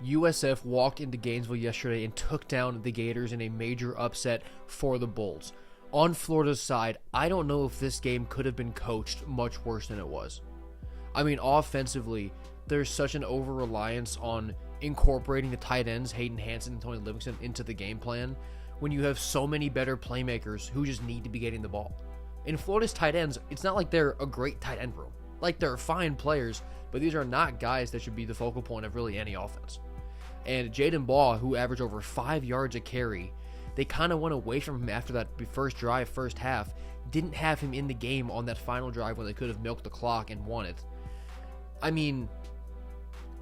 USF walked into Gainesville yesterday and took down the Gators in a major upset for the Bulls. On Florida's side, I don't know if this game could have been coached much worse than it was. I mean, offensively, there's such an over-reliance on incorporating the tight ends, Hayden Hansen and Tony Livingston, into the game plan when you have so many better playmakers who just need to be getting the ball. In Florida's tight ends, it's not like they're a great tight end room. Like, they're fine players, but these are not guys that should be the focal point of really any offense. And Jaden Baugh, who averaged over 5 yards a carry, they kind of went away from him after that first drive, first half. Didn't have him in the game on that final drive when they could have milked the clock and won it. I mean,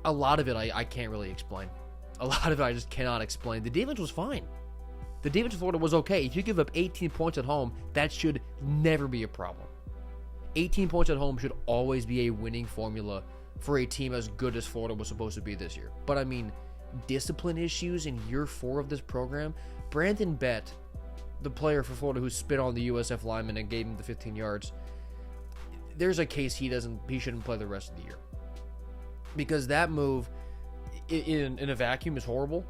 a lot of it I can't really explain. A lot of it I just cannot explain. The defense was fine. The defense of Florida was okay. If you give up 18 points at home, that should never be a problem. 18 points at home should always be a winning formula for a team as good as Florida was supposed to be this year. But I mean, discipline issues in year 4 of this program. Brandon Bett, the player for Florida who spit on the USF lineman and gave him the 15 yards, there's a case he shouldn't play the rest of the year. Because that move in a vacuum is horrible.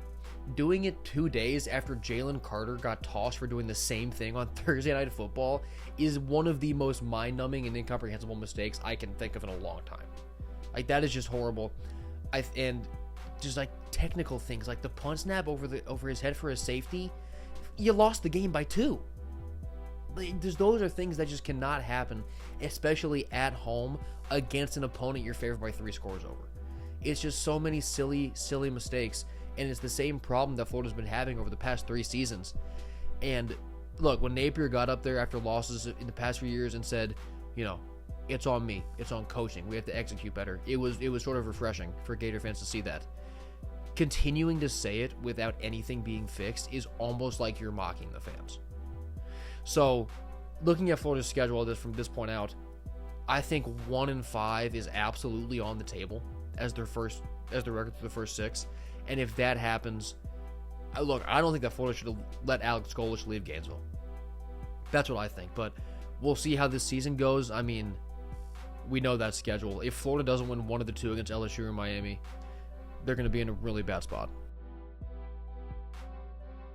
Doing it 2 days after Jalen Carter got tossed for doing the same thing on Thursday Night Football is one of the most mind-numbing and incomprehensible mistakes I can think of in a long time. Like, that is just horrible. And just like technical things, like the punt snap over his head for a safety, you lost the game by 2. Those are things that just cannot happen, especially at home against an opponent you're favored by 3 scores over. It's just so many silly mistakes, and it's the same problem that Florida's been having over the past 3 seasons. And look, when Napier got up there after losses in the past few years and said, it's on me, it's on coaching, we have to execute better, it was sort of refreshing for Gator fans to see that. Continuing to say it without anything being fixed is almost like you're mocking the fans. So, looking at Florida's schedule from this point out, I think 1-5 is absolutely on the table as their record for the first 6. And if that happens, look, I don't think that Florida should have let Alex Golich leave Gainesville. That's what I think. But we'll see how this season goes. I mean, we know that schedule. If Florida doesn't win one of the 2 against LSU or Miami, they're going to be in a really bad spot.